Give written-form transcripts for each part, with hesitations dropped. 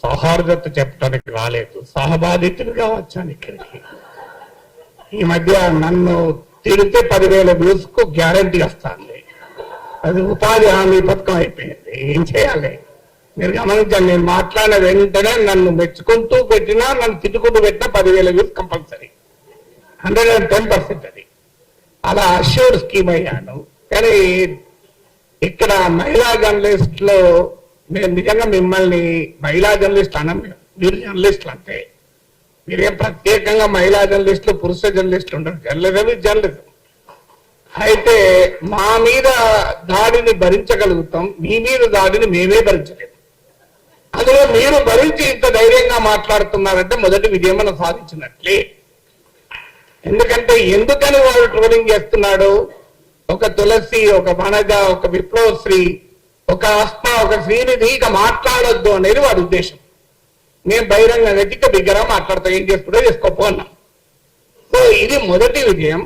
సౌహార్దత చెప్పడానికి రాలేదు, సహబాధితులుగా వచ్చాను ఇక్కడికి. ఈ మధ్య నన్ను తిడితే 10,000 వ్యూస్ కు గ్యారంటీ వస్తాను. అది ఉపాధి హామీ పథకం అయిపోయింది. ఏం చేయాలి మీరు గమనించండి. నేను మాట్లాడిన వెంటనే నన్ను మెచ్చుకుంటూ పెట్టినా, నన్ను తిట్టుకుంటూ పెట్టినా 10,000 వ్యూస్ కంపల్సరీ, 110%. అది అలా అష్యూర్డ్ స్కీమ్ అయ్యాను. కానీ ఇక్కడ మహిళా జర్నలిస్ట్ లో నేను నిజంగా మిమ్మల్ని మహిళా జర్నలిస్ట్ అనం, మీరు జర్నలిస్టులు అంటే మీరేం ప్రత్యేకంగా మహిళా జర్నలిస్టులు పురుష జర్నలిస్టులు ఉండరు. జర్నలిజం అయితే మా మీద దాడిని భరించగలుగుతాం, మీ మీద దాడిని మేమే భరించలేము. అందులో మీరు భరించి ఇంత ధైర్యంగా మాట్లాడుతున్నారంటే మొదటి విజయం మనం సాధించినట్లే. ఎందుకని వాడు ట్రోలింగ్ చేస్తున్నాడు? ఒక తులసి, ఒక వనజ, ఒక విప్లవశ్రీ, ఒక ఆస్మా, ఒక శ్రీనిధి ఇక మాట్లాడొద్దు అనేది వాడి ఉద్దేశం. నేను బహిరంగ నటిక బిగ్గరగా మాట్లాడతా, ఏం చేసుకుంటే చేసుకోపోన్నాం. సో ఇది మొదటి విజయం.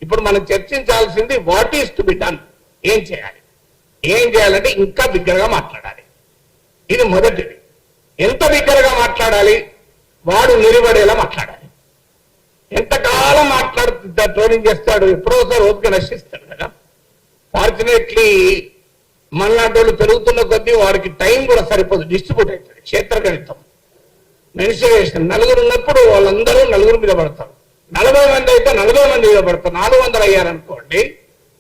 ఇప్పుడు మనం చర్చించాల్సింది what is to be done. ఏం చేయాలంటే ఇంకా బిగ్గరగా మాట్లాడాలి. ఇది మొదటిది. ఎంత బిగ్గరగా మాట్లాడాలి? వాడు నిలబడేలా మాట్లాడాలి. ఎంతకాలం మాట్లాడుతుందా ట్రోలింగ్ చేస్తాడు, ఎప్పుడోసారి ఓపిక నశిస్తాడు కదా. ఫార్చునేట్లీ మనలాంటి వాళ్ళు పెరుగుతున్న కొద్దీ వాడికి టైం కూడా సరిపోదు, డిస్ట్రిబ్యూట్ అవుతుంది. క్షేత్రగణితం, మెన్సురేషన్, నలుగురు ఉన్నప్పుడు వాళ్ళందరూ నలుగురు మీద పడతారు. 40 మంది అయితే 40 మంది మీద పడతారు. 400 అయ్యారనుకోండి,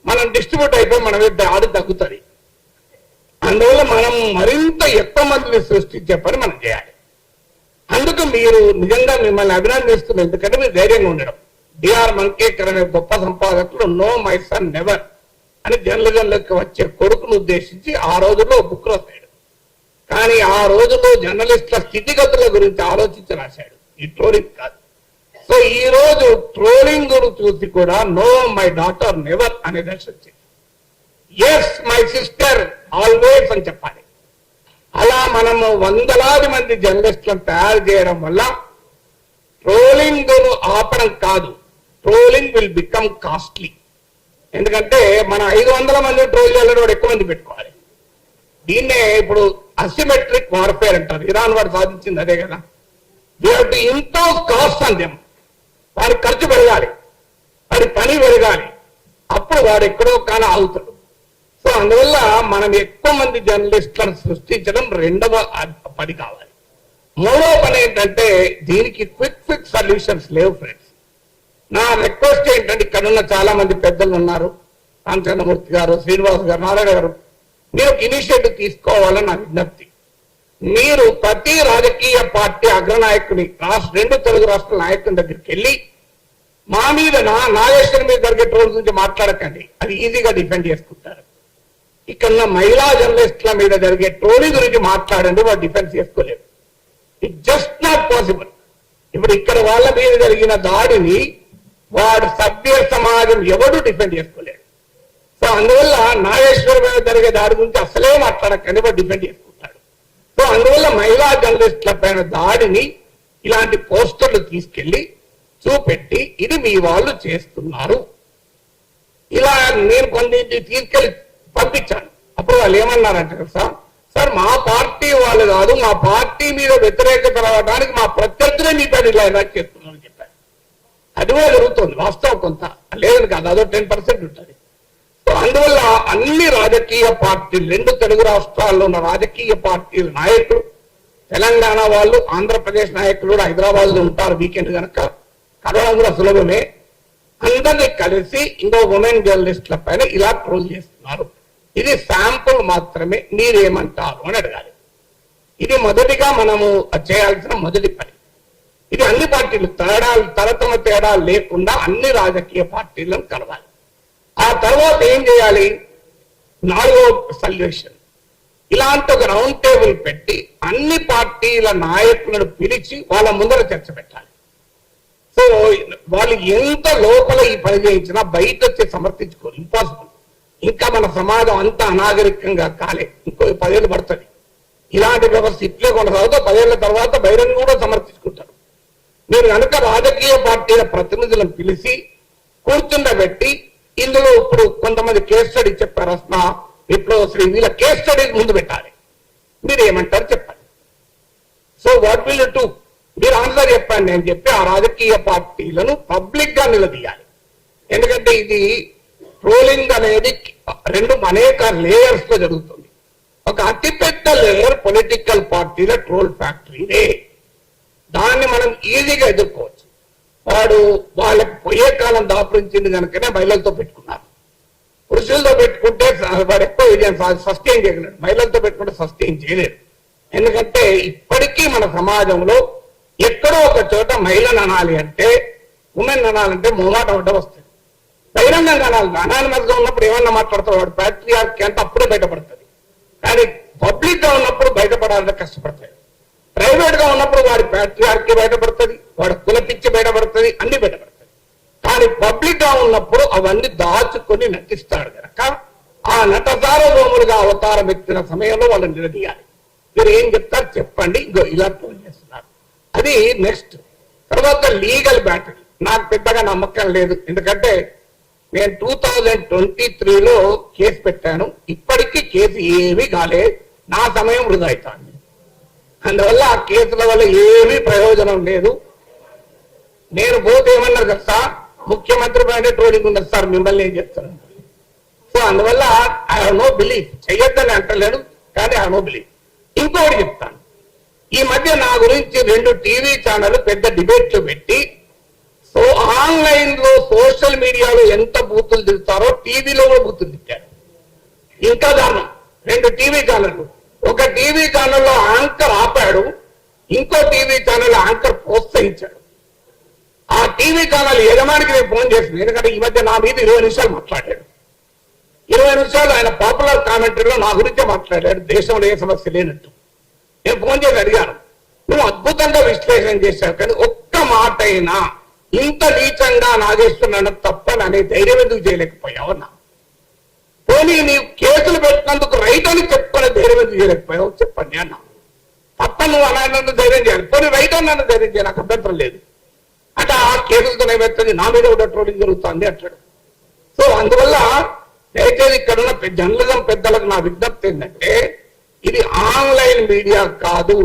మనం డిస్ట్రిబ్యూట్ అయిపోయి మన మీద ఆడు తగ్గుతుంది. అందువల్ల మనం మరింత ఎక్కువ మందిని సృష్టించే పని మనం చేయాలి. అందుకు మీరు నిజంగా మిమ్మల్ని అభినందిస్తున్నారు. ఎందుకంటే మీరు ధైర్యంగా ఉండడం. డిఆర్ మంకేకర్ అనే గొప్ప సంపాదకులు నో మై సన్ నెవర్ అని జర్నలిజంలోకి వచ్చే కొడుకును ఉద్దేశించి ఆ రోజుల్లో బుక్ రాశాడు. కానీ ఆ రోజుల్లో జర్నలిస్టుల స్థితిగతుల గురించి ఆలోచించి రాశాడు, ఈ ట్రోలింగ్ కాదు. సో ఈ రోజు ట్రోలింగ్ చూసి కూడా నో మై డాటర్ నెవర్ అనే దశ వచ్చింది. ఎస్ మై సిస్టర్ ఆల్వేస్ అని చెప్పాలి. అలా మనము వందలాది మంది జర్నలిస్టులను తయారు చేయడం వల్ల ట్రోలింగ్ ను ఆపడం కాదు, ట్రోలింగ్ విల్ బికమ్ కాస్ట్లీ. ఎందుకంటే మనం 500 మంది ట్రోల్ చేయాలని వాడు ఎక్కువ మంది పెట్టుకోవాలి. దీన్నే ఇప్పుడు అసిమెట్రిక్ వార్ఫేర్ అంటారు. ఇరాన్ వాడు సాధించింది అదే కదా. We have to impose cost on them. వాడి ఖర్చు పెరగాలి, వాడి పని పెరగాలి, అప్పుడు వాడు ఎక్కడో కానీ ఆగుతాడు. సో అందువల్ల మనం ఎక్కువ మంది జర్నలిస్టులను సృష్టించడం రెండవ పని కావాలి. మూడవ పని ఏంటంటే దీనికి క్విక్ ఫిక్స్ సొల్యూషన్స్ లేవు ఫ్రెండ్స్. నా రిక్వెస్ట్ ఏంటంటే ఇక్కడ ఉన్న చాలా మంది పెద్దలు ఉన్నారు, రామచంద్రమూర్తి గారు, శ్రీనివాస్ గారు, నారాయణ గారు, మీరు ఒక ఇనిషియేటివ్ తీసుకోవాలని నా విజ్ఞప్తి. మీరు ప్రతి రాజకీయ పార్టీ అగ్రనాయకుని 2 తెలుగు రాష్ట్రాల నాయకుని దగ్గరికి వెళ్ళి మా మీద నాగేశ్వరం మీద జరిగే ట్రోల్స్ గురించి మాట్లాడకండి, అది ఈజీగా డిఫెండ్ చేసుకుంటారు. ఇక్కడ మహిళా జర్నలిస్టుల మీద జరిగే ట్రోలింగ్ గురించి మాట్లాడండి, వాడు డిఫెన్స్ చేసుకోలేరు. It just not possible. ఇప్పుడు ఇక్కడ వాళ్ళ మీద జరిగిన దాడిని వాడు సభ్య సమాజం ఎవడు డిఫెండ్ చేసుకోలేడు. సో అందువల్ల నాగేశ్వరం మీద జరిగే దాడి గురించి అసలే మాట్లాడకండి, వాడు డిఫెండ్ చేసుకుంటాడు. సో అందువల్ల మహిళా జర్నలిస్టుల పైన దాడిని ఇలాంటి పోస్టర్లు తీసుకెళ్లి చూపెట్టి ఇది మీ వాళ్ళు చేస్తున్నారు, ఇలా నేను కొన్ని తీసుకెళ్లి పంపించాను. అప్పుడు వాళ్ళు ఏమన్నారంటే సార్ మా పార్టీ వాళ్ళు కాదు, మా పార్టీ మీద వ్యతిరేకత రావడానికి మా ప్రత్యర్థులే మీ పైన ఇలా ఎలాక్ట్ చేస్తున్నారని చెప్పారు. అది కూడా జరుగుతుంది వాస్తవం, కొంత లేదని కాదు, అదో 10% ఉంటుంది. సో అందువల్ల అన్ని రాజకీయ పార్టీలు, 2 తెలుగు రాష్ట్రాల్లో ఉన్న రాజకీయ పార్టీల నాయకులు, తెలంగాణ వాళ్ళు, ఆంధ్రప్రదేశ్ నాయకులు కూడా హైదరాబాద్ లో ఉంటారు వీకెండ్ కనుక కలవడం కూడా సులభమే. అందరినీ కలిసి ఇంకో ఉమెన్ జర్నలిస్టుల పైన ఇలా ట్రోల్ చేస్తున్నారు. ఇది శాంపుల్ మాత్రమే, మీరేమంటారు అని అడగాలి. ఇది మొదటిగా మనము చేయాల్సిన మొదటి పని. ఇది అన్ని పార్టీలు తరతమ తేడాలు లేకుండా అన్ని రాజకీయ పార్టీలను కలవాలి. ఆ తర్వాత ఏం చేయాలి? 4వ సొల్యూషన్, ఇలాంటి ఒక రౌండ్ టేబుల్ పెట్టి అన్ని పార్టీల నాయకులను పిలిచి వాళ్ళ ముందర చర్చ పెట్టాలి. సో వాళ్ళు ఎంత లోపల ఈ పని చేయించినా బయట వచ్చి సమర్థించుకోరు, ఇంపాసిబుల్. ఇంకా మన సమాజం అంతా అనాగరికంగా కాలే, ఇంకో 10 ఏళ్ళు పడుతుంది. ఇలాంటి వ్యవస్థ ఇట్లే కొనసాగుతూ 10 ఏళ్ల తర్వాత బహిరంగ కూడా సమర్థించుకుంటారు. మీరు కనుక రాజకీయ పార్టీల ప్రతినిధులను పిలిచి కూర్చుండబెట్టి ఇందులో ఇప్పుడు కొంతమంది కేస్ స్టడీ చెప్పారు, అస్మా, విప్లవశ్రీ, వీళ్ళ కేస్ స్టడీస్ ముందు పెట్టాలి. మీరు ఏమంటారు చెప్పండి. So what will do? మీరు ఆన్సర్ చెప్పండి అని చెప్పి ఆ రాజకీయ పార్టీలను పబ్లిక్ గా నిలదీయాలి. ఎందుకంటే ఇది ట్రోలింగ్ అనేది అనేక లేయర్స్ లో జరుగుతుంది. ఒక అతిపెద్ద లేయర్ పొలిటికల్ పార్టీల ట్రోల్ ఫ్యాక్టరీనే. దాన్ని మనం ఈజీగా ఎదుర్కోవచ్చు. వాళ్ళకి పోయే కాలం దాపురించింది కనుకనే మహిళలతో పెట్టుకున్నారు. పురుషులతో పెట్టుకుంటే వాడు ఎక్కువ విజయం సస్టైన్ చేయగలడు, మహిళలతో పెట్టుకుంటే సస్టైన్ చేయలేరు. ఎందుకంటే ఇప్పటికీ మన సమాజంలో ఎక్కడో ఒక చోట మహిళను అనాలి అంటే, ఉమెన్ అనాలంటే మొహమాటం అడ్డం వస్తుంది. బహిరంగంగా అనాలి. అనానిమస్ గా ఉన్నప్పుడు ఏమన్నా మాట్లాడతాడు, వాడు ప్యాట్రియార్కీ అంటే అప్పుడే బయటపడుతుంది. కానీ పబ్లిక్ గా ఉన్నప్పుడు బయటపడాలంటే కష్టపడతాడు. ప్రైవేట్ గా ఉన్నప్పుడు వాడి ప్యాట్రియార్కీ బయటపడుతుంది, వాడి కులపిచ్చి బయటపడుతుంది, అన్ని బయటపడుతుంది. కానీ పబ్లిక్ గా ఉన్నప్పుడు అవన్నీ దాచుకొని నటిస్తాడు కనుక ఆ నట సార్వభౌములుగా అవతారం ఎత్తిన సమయంలో వాళ్ళని నిలదీయాలి. మీరు ఏం చెప్తారు చెప్పండి, ఇంకో ఇలా ట్రోల్ చేస్తున్నారు. అది నెక్స్ట్. తర్వాత లీగల్ బ్యాటిల్ నాకు పెద్దగా నమ్మకం లేదు. ఎందుకంటే నేను 2023లో కేసు పెట్టాను. ఇప్పటికీ కేసు ఏమీ కాలేదు. నా సమయం వృధా అవుతాను. అందువల్ల ఆ కేసుల వల్ల ఏమీ ప్రయోజనం లేదు. నేను పోతే ఏమన్నారు కదా సార్, ముఖ్యమంత్రి పైన ట్రోలింగ్ ఉన్నది సార్, మిమ్మల్ని ఏం చెప్తాను. సో అందువల్ల ఐ హావ్ నో బిలీఫ్. చెయ్యొద్దని అంటలేడు, కానీ ఐ హావ్ నో బిలీఫ్. ఇంకొకటి చెప్తాను. ఈ మధ్య నా గురించి 2 టీవీ ఛానల్ పెద్ద డిబేట్లు పెట్టి, సో ఆన్లైన్ లో సోషల్ మీడియాలో ఎంత బూతులు తిడతారో టీవీలో కూడా బూతులు తిట్టారు. ఇంకా దారుణం. 2 టీవీ ఛానళ్ళు. ఒక టీవీ ఛానల్లో యాంకర్ ఆపాడు, ఇంకో టీవీ ఛానల్ యాంకర్ ప్రోత్సహించాడు. ఆ టీవీ ఛానల్ యజమానికి నేను ఫోన్ చేసింది. ఎందుకంటే ఈ మధ్య నా మీద 20 నిమిషాలు మాట్లాడాడు. 20 నిమిషాలు ఆయన పాపులర్ కామెంటరీలో నా గురించే మాట్లాడాడు, దేశంలో ఏ సమస్య లేనట్టు. నేను ఫోన్ చేసి అడిగాను, నువ్వు అద్భుతంగా విశ్లేషణ చేశావు, కానీ ఒక్క మాట అయినా ఇంత నీచంగా నాగేశ్వరరావు తప్పని అనే ధైర్యం ఎందుకు చేయలేకపోయావు అన్నా. పోనీ నీవు కేసులు పెట్టినందుకు రైట్ అని చెప్పుకునే ధైర్యం ఎందుకు చేయలేకపోయావు చెప్పండి అన్నా. తప్ప నువ్వు అలా ధైర్యం చేయాలి, పోనీ రైట్ అని నన్ను ధైర్యం చేయాలి, నాకు అభ్యంతరం లేదు. అంటే ఆ కేసులతో ఏమవుతుంది, నా మీద కూడా ట్రోలింగ్ జరుగుతుంది అంటాడు. సో అందువల్ల దయచేసి ఇక్కడ ఉన్న జర్నలిజం పెద్దలకు నా విజ్ఞప్తి ఏంటంటే, ఇది ఆన్లైన్ మీడియా కాదు,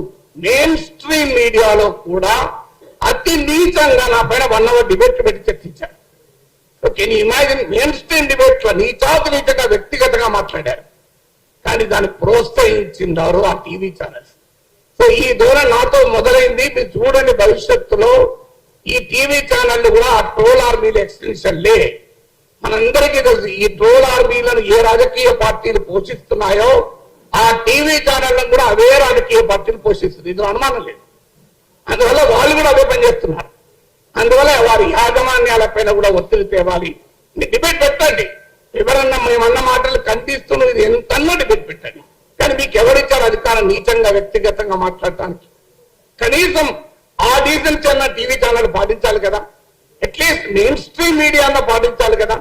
మెయిన్ స్ట్రీమ్ మీడియాలో కూడా అతి నీచంగా నా పైన 1 hour డిబేట్ పెట్టి చర్చించారు. ఓకే, నీ ఇమాజిన్ మెయిన్ స్ట్రీమ్ డిబేట్ లో నీచంగా వ్యక్తిగతంగా మాట్లాడారు, కానీ దాన్ని ప్రోత్సహించినారు ఆ టీవీ ఛానల్స్. సో ఈ ధోరణి నాతో మొదలైంది. మీరు చూడండి, భవిష్యత్తులో ఈ టీవీ ఛానల్ కూడా ఆ ట్రోల్ ఆర్మీల ఎక్స్టెన్షన్లే. మనందరికీ తెలుసు ఈ ట్రోల్ ఆర్మీలను ఏ రాజకీయ పార్టీలు పోషిస్తున్నాయో ఆ టీవీ ఛానళ్లను కూడా అవే రాజకీయ పార్టీలు పోషిస్తుంది. ఇందులో అనుమానం లేదు. అందువల్ల వాళ్ళు కూడా అవే పనిచేస్తున్నారు. అందువల్ల వారి యాజమాన్యాలపైన కూడా ఒత్తిడి తేవాలి. డిబేట్ పెట్టండి, ఎవరన్నా మేమన్న మాటలు ఖండిస్తూ ఇది ఎంతన్నా డిబేట్ పెట్టండి. కానీ మీకు ఎవరిచ్చారు అధికారం నీచంగా వ్యక్తిగతంగా మాట్లాడటానికి? కనీసం ఆ డీసెన్సీ అన్న టీవీ ఛానల్ పాటించాలి కదా, అట్లీస్ట్ మెయిన్ స్ట్రీమ్ మీడియా అన్న పాటించాలి కదా.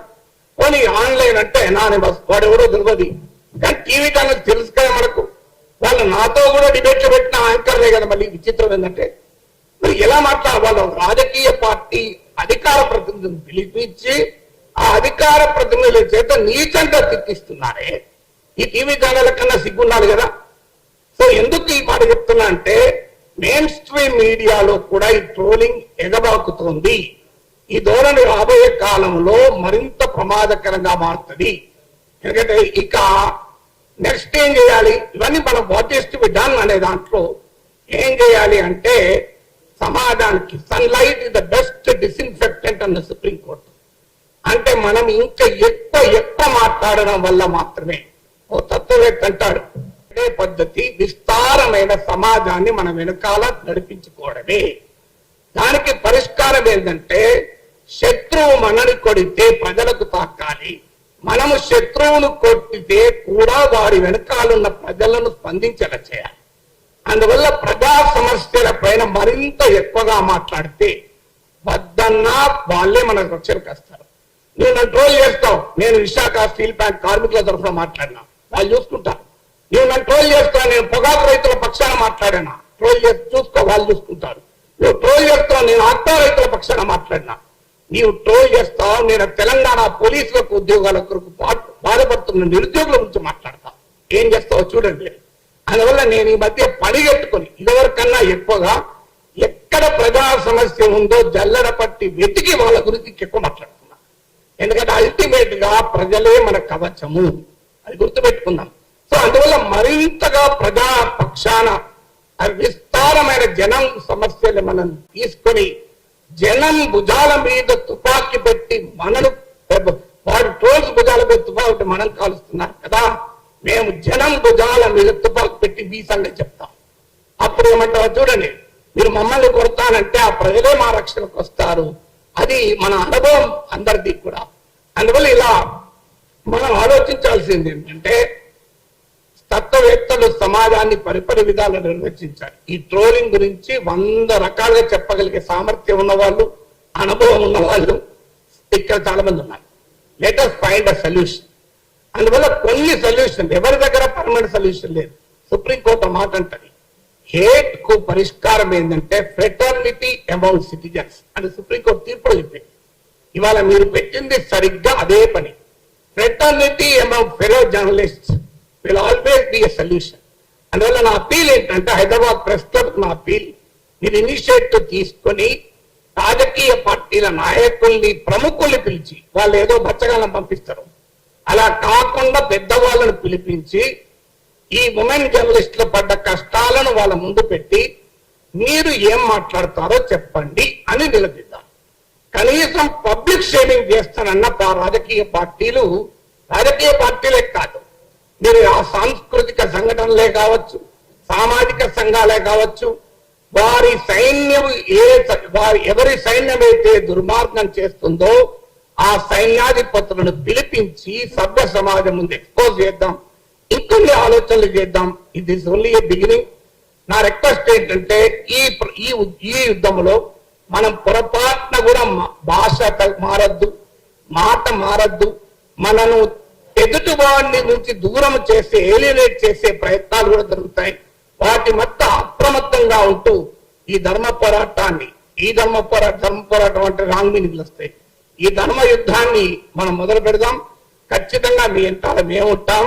పోనీ ఆన్లైన్ అంటే ఎనానిమస్, వాడు ఎవరో తెలియదు, కానీ టీవీ ఛానల్ తెలుసు కదా మనకు. వాళ్ళు నాతో కూడా డిబేట్లు పెట్టిన యాంకర్లే కదా. మళ్ళీ విచిత్రం ఏంటంటే, మరి ఎలా మాట్లాడాలి? వాళ్ళు రాజకీయ పార్టీ అధికార ప్రతినిధులను పిలిపించి ఆ అధికార ప్రతినిధుల చేత నీచంగా తిట్టిస్తున్నారే. ఈ టీవీ ఛానల్ కన్నా సిగ్గుండాలి కదా. సో ఎందుకు ఈ మాట చెప్తున్నా అంటే, మెయిన్ స్ట్రీమ్ మీడియాలో కూడా ఈ ట్రోలింగ్ ఎగబాకుతోంది. ఈ ధోరణి రాబోయే కాలంలో మరింత ప్రమాదకరంగా మారుతుంది. ఎందుకంటే ఇక నెక్స్ట్ ఏం చేయాలి, ఇవన్నీ మనం what is to be done అనే దాంట్లో ఏం చేయాలి అంటే, సమాజానికి sunlight is the best disinfectant అన్న సుప్రీంకోర్టు. అంటే మనం ఇంకా ఎక్కువ మాట్లాడడం వల్ల మాత్రమే, ఓ తత్వవేత్త అంటాడు, అదే పద్ధతి విస్తారమైన సమాజాన్ని మనం వెనకాల నడిపించుకోవడమే. దానికి పరిష్కారం ఏంటంటే, శత్రువు మనని కొడితే ప్రజలకు తాకాలి, మనము శత్రువును కొట్టితే కూడా వారి వెనకాలన్న ప్రజలను స్పందించేలా చేయాలి. అందువల్ల ప్రజా సమస్యల పైన మరింత ఎక్కువగా మాట్లాడితే వద్దన్నా వాళ్ళే మన రక్షణకు వస్తారు. నువ్వు నన్ను ట్రోల్ చేస్తావు, నేను విశాఖ స్టీల్ ప్లాంట్ కార్మికుల తరఫున మాట్లాడినా, వాళ్ళు చూసుకుంటారు. నువ్వు నన్ను ట్రోల్ చేస్తావు, నేను పొగాకు రైతుల పక్షాన మాట్లాడినా, ట్రోల్ చేసి చూసుకో, వాళ్ళు చూసుకుంటారు. నువ్వు ట్రోల్ చేస్తావు, నేను ఆక్టా రైతుల పక్షాన మాట్లాడినా, నీవు ట్రోల్ చేస్తావు, నేను తెలంగాణ పోలీసులకు ఉద్యోగాలకు బాధపడుతున్న నిరుద్యోగుల గురించి మాట్లాడతా. ఏం చేస్తావో చూడండి. అందువల్ల నేను ఈ మధ్య పనిగట్టుకుని ఇదివరకన్నా ఎక్కువగా ఎక్కడ ప్రజా సమస్య ఉందో జల్లెడ పట్టి వెతికి వాళ్ళ గురించి ఎక్కువ మాట్లాడుతున్నా. ఎందుకంటే అల్టిమేట్ గా ప్రజలే మన కవచము, అది గుర్తుపెట్టుకుందాం. సో అందువల్ల మరింతగా ప్రజా పక్షాన విస్తారమైన జనం సమస్యలు మనం తీసుకొని జనం భుజాల మీద తుపాకీ పెట్టి మనను వాడు ట్రోల్స్ భుజాల మీద తుపాకి మనం కాలుస్తున్నారు కదా, మేము జనం భుజాల మీద తుపాకి పెట్టి ఈ సంగతి చెప్తాం. అప్పుడు ఏమంటారు చూడండి, మీరు మమ్మల్ని కొడతానంటే ఆ ప్రజలే మా రక్షణకు వస్తారు. అది మన అనుభవం అందరిది కూడా. అందువల్ల ఇలా మనం ఆలోచించాల్సింది ఏంటంటే తత్వవేత్తలు సమాజాన్ని పరిపరి విధాలు నిర్వచించాలి. ఈ ట్రోలింగ్ గురించి 100 రకాలుగా చెప్పగలిగే సామర్థ్యం ఉన్న వాళ్ళు, అనుభవం ఉన్న వాళ్ళు ఇక్కడ చాలా మంది ఉన్నారు. Let us find a solution. అందువల్ల కొన్ని సొల్యూషన్, ఎవరి దగ్గర పర్మనెంట్ సొల్యూషన్ లేదు. సుప్రీంకోర్టు మాట అంటది, హేట్ కు పరిష్కారం ఏంటంటే ఫ్రెటర్నిటీ అమౌంగ్ సిటిజన్స్ అని సుప్రీంకోర్టు తీర్పులో చెప్పింది. ఇవాళ మీరు పెట్టింది సరిగ్గా అదే పని. Fraternity among fellow journalist will always be a solution. అందువల్ల నా అపీల్ ఏంటంటే హైదరాబాద్ ప్రెస్ క్లబ్ నా అపీల్, మీరు ఇనిషియేటివ్ తీసుకొని రాజకీయ పార్టీల నాయకుల్ని ప్రముఖుల్ని పిలిచి, వాళ్ళు ఏదో బచ్చగాలను పంపిస్తారు, అలా కాకుండా పెద్దవాళ్ళను పిలిపించి ఈ ఉమెన్ జర్నలిస్టులు పడ్డ కష్టాలను వాళ్ళ ముందు పెట్టి మీరు ఏం మాట్లాడతారో చెప్పండి అని నిలదీద్దాం. కనీసం పబ్లిక్ షేమింగ్ చేస్తానన్న రాజకీయ పార్టీలే కాదు, మీరు ఆ సాంస్కృతిక సంఘటనలే కావచ్చు, సామాజిక సంఘాలే కావచ్చు, వారి సైన్యం ఎవరి సైన్యం అయితే దుర్మార్గం చేస్తుందో ఆ సైన్యాధిపతులను పిలిపించి సభ్య సమాజం ముందు ఎక్స్పోజ్ చేద్దాం. ఇంకొన్ని ఆలోచనలు చేద్దాం. ఇది ఇస్ ఓన్లీ ఏ బిగినింగ్. నా రిక్వెస్ట్ ఏంటంటే ఈ యుద్ధంలో మనం పొరపాటున కూడా భాష మారద్దు, మాట మారద్దు. మనను ఎదుటివాడిని నుంచి దూరం చేసే, ఏలినేట్ చేసే ప్రయత్నాలు కూడా జరుగుతాయి. వాటి మొత్తం అప్రమత్తంగా ఉంటూ ఈ ధర్మ పోరాటం అంటే రాంగ్ మీనింగ్లు వస్తాయి. ఈ ధర్మ యుద్ధాన్ని మనం మొదలు పెడదాం. ఖచ్చితంగా మీ వెంటాల మేము ఉంటాం.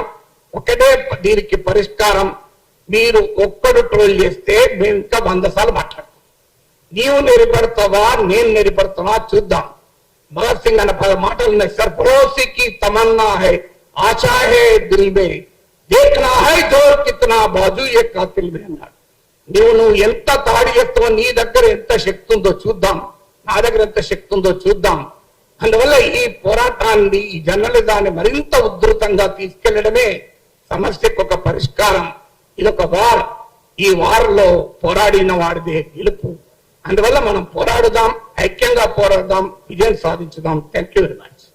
ఒకటే దీనికి పరిష్కారం, మీరు ఒక్కడు ట్రోల్ చేస్తే మేము ఇంకా 100 సార్లు మాట్లాడతాం. నీవు నెరిపడతావా నేను నెరిపడతావా చూద్దాం. భగత్ సింగ్ అన్న 10 మాటలు ఉన్నాయి సార్. పడోసి కి తమన్నా హై, ఆశా హై దిల్ మే, దేఖ్నా హై జోర్ కితనా బాజు ఏ కాతిల్ మే అన్నాడు. నువ్వు ఎంత తాడి చేస్తావో, నీ దగ్గర ఎంత శక్తి ఉందో చూద్దాం, నా దగ్గర ఎంత శక్తి ఉందో చూద్దాం. అందువల్ల ఈ పోరాటాన్ని, ఈ జర్నలిజాన్ని మరింత ఉధృతంగా తీసుకెళ్లడమే సమస్యకు ఒక పరిష్కారం. ఇదొక వార్. ఈ వార్లో పోరాడిన వాడిదే గెలుపు. అందువల్ల మనం పోరాడుదాం, ఐక్యంగా పోరాడదాం, విజయం సాధించుదాం. Thank you very much.